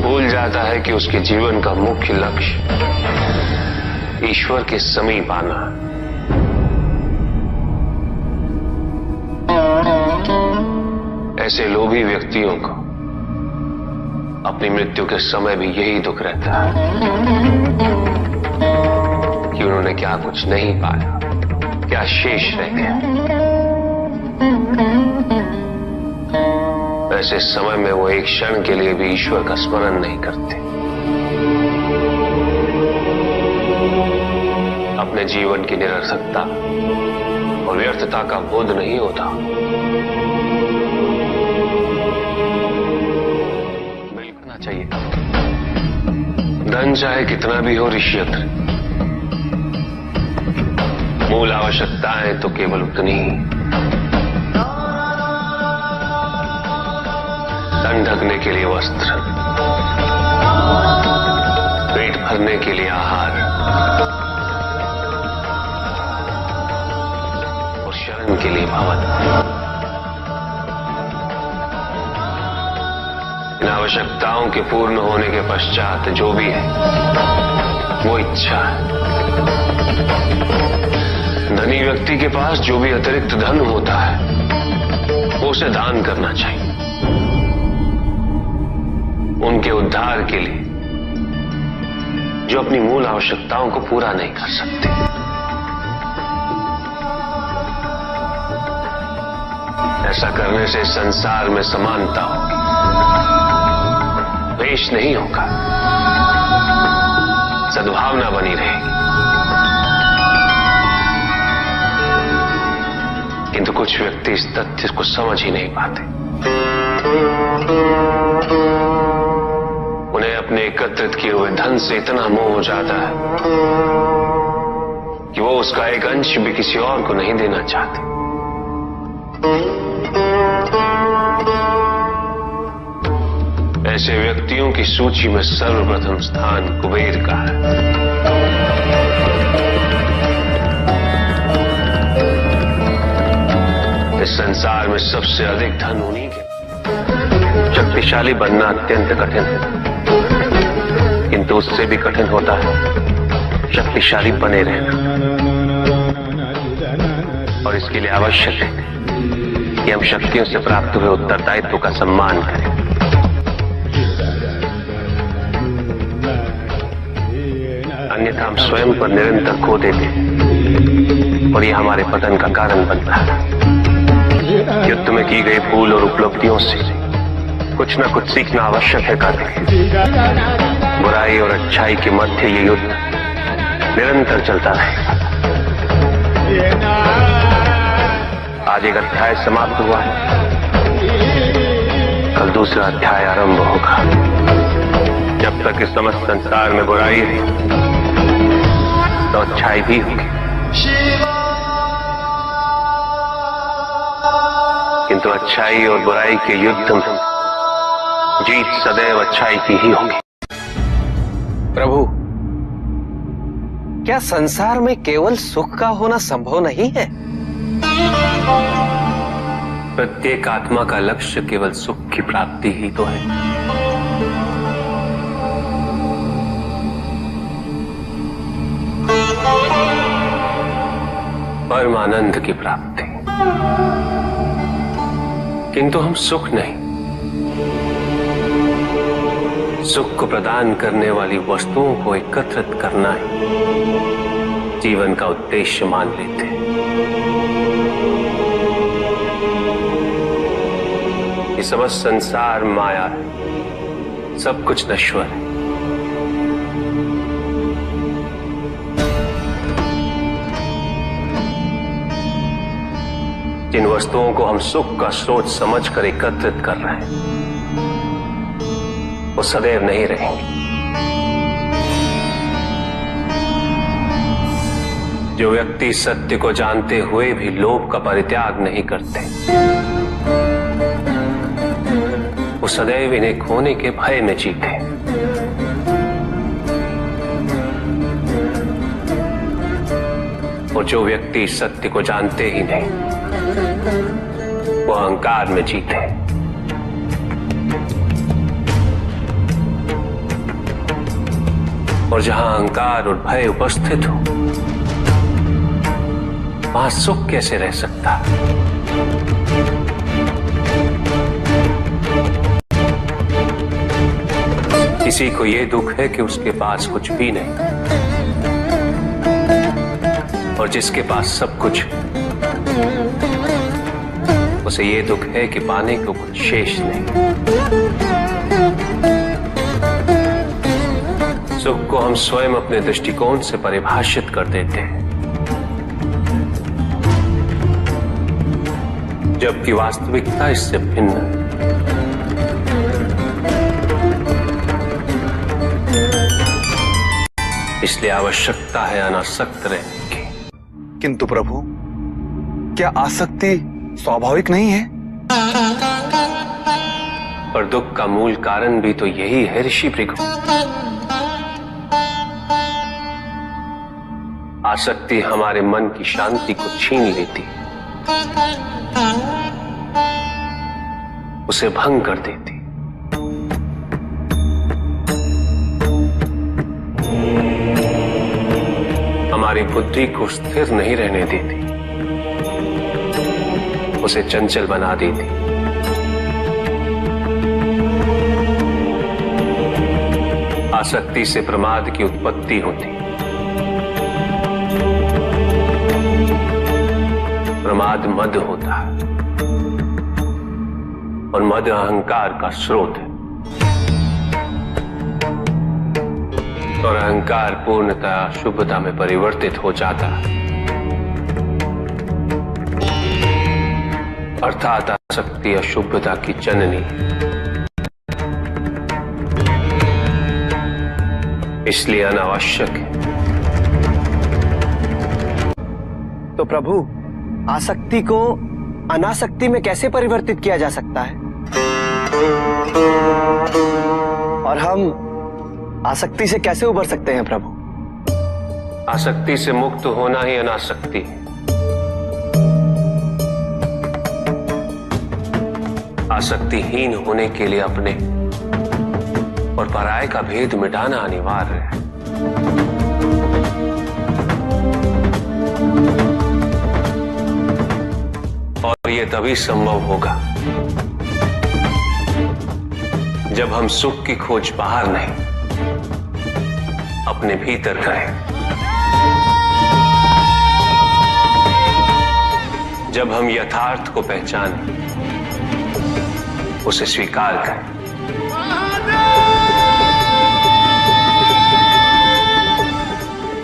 भूल जाता है कि उसके जीवन का मुख्य लक्ष्य ईश्वर के समीप आना है। ऐसे लोभी व्यक्तियों को अपनी मृत्यु के समय भी यही दुख रहता है कि उन्होंने क्या कुछ नहीं पाया, क्या शेष रह गया। ऐसे समय में वो एक क्षण के लिए भी ईश्वर का स्मरण नहीं करते, अपने जीवन की निरर्थकता और व्यर्थता का बोध नहीं होता। मिलना चाहिए। धन चाहे कितना भी हो ऋषियत्र, मूल आवश्यकताएं तो केवल उतनी ही। तन ढकने के लिए वस्त्र, पेट भरने के लिए आहार और शरण के लिए भवन। इन आवश्यकताओं के पूर्ण होने के पश्चात जो भी है वो इच्छा है। धनी व्यक्ति के पास जो भी अतिरिक्त धन होता है वो उसे दान करना चाहिए, उनके उद्धार के लिए जो अपनी मूल आवश्यकताओं को पूरा नहीं कर सकते। ऐसा करने से संसार में समानता होगी, द्वेष नहीं होगा, सद्भावना बनी रहेगी। किंतु कुछ व्यक्ति इस तथ्य को समझ ही नहीं पाते। उन्हें अपने एकत्रित किए हुए धन से इतना मोह हो जाता है कि वो उसका एक अंश भी किसी और को नहीं देना चाहते। ऐसे व्यक्तियों की सूची में सर्वप्रथम स्थान कुबेर का है। इस संसार में सबसे अधिक धन उन्हीं के। शक्तिशाली बनना अत्यंत कठिन है, किंतु उससे भी कठिन होता है शक्तिशाली बने रहना। और इसके लिए आवश्यक है कि हम शक्तियों से प्राप्त हुए उत्तरदायित्व का सम्मान करें। अन्यथा हम स्वयं पर निरंतर खो देते हैं और ये हमारे पतन का कारण बनता है। युद्ध में की गई भूल और उपलब्धियों से कुछ न कुछ सीखना आवश्यक है कार्तिक। बुराई और अच्छाई के मध्य ये युद्ध निरंतर चलता रहेगा। आज एक अध्याय समाप्त हुआ है, कल दूसरा अध्याय आरंभ होगा। जब तक इस समस्त संसार में बुराई है तो अच्छाई भी होगी, किंतु अच्छाई और बुराई के युद्ध में जीत सदैव अच्छाई की ही होगी। प्रभु, क्या संसार में केवल सुख का होना संभव नहीं है? प्रत्येक आत्मा का लक्ष्य केवल सुख की प्राप्ति ही तो है। परमानंद की प्राप्ति, किंतु हम सुख नहीं, सुख को प्रदान करने वाली वस्तुओं को एकत्रित करना ही जीवन का उद्देश्य मान लेते हैं। ये समस्त संसार माया है, सब कुछ नश्वर है। जिन वस्तुओं को हम सुख का स्रोत समझकर एकत्रित कर रहे हैं वो सदैव नहीं रहेंगे। जो व्यक्ति सत्य को जानते हुए भी लोभ का परित्याग नहीं करते, वो सदैव इन्हें खोने के भय में जीते। और जो व्यक्ति सत्य को जानते ही नहीं, वो अहंकार में जीते। और जहां अहंकार और भय उपस्थित हो, वहां सुख कैसे रह सकता? किसी को यह दुख है कि उसके पास कुछ भी नहीं, और जिसके पास सब कुछ, उसे यह दुख है कि पाने को कुछ शेष नहीं। सुख को हम स्वयं अपने दृष्टिकोण से परिभाषित कर देते हैं, जबकि वास्तविकता इससे भिन्न है। इसलिए आवश्यकता है अनासक्त रहने की। किंतु प्रभु, क्या आसक्ति स्वाभाविक नहीं है? पर दुख का मूल कारण भी तो यही है ऋषि भृगु। आसक्ति हमारे मन की शांति को छीन लेती, उसे भंग कर देती। हमारी बुद्धि को स्थिर नहीं रहने देती, उसे चंचल बना देती। आसक्ति से प्रमाद की उत्पत्ति होती, प्रमाद मद होता है, और मद अहंकार का स्रोत है, और अहंकार पूर्णतः शुभता में परिवर्तित हो जाता है। अर्थात आसक्ति अशुभता की जननी, इसलिए अनावश्यक है। तो प्रभु, आसक्ति को अनासक्ति में कैसे परिवर्तित किया जा सकता है? और हम आसक्ति से कैसे उबर सकते हैं प्रभु? आसक्ति से मुक्त होना ही अनासक्ति है। आसक्तिहीन होने के लिए अपने और पराये का भेद मिटाना अनिवार्य है। और यह तभी संभव होगा जब हम सुख की खोज बाहर नहीं, अपने भीतर करें। जब हम यथार्थ को पहचानें, उसे स्वीकार करें।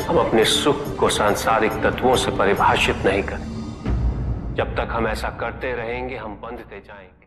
हम अपने सुख को सांसारिक तत्वों से परिभाषित नहीं करें। जब तक हम ऐसा करते रहेंगे, हम बंधते जाएंगे।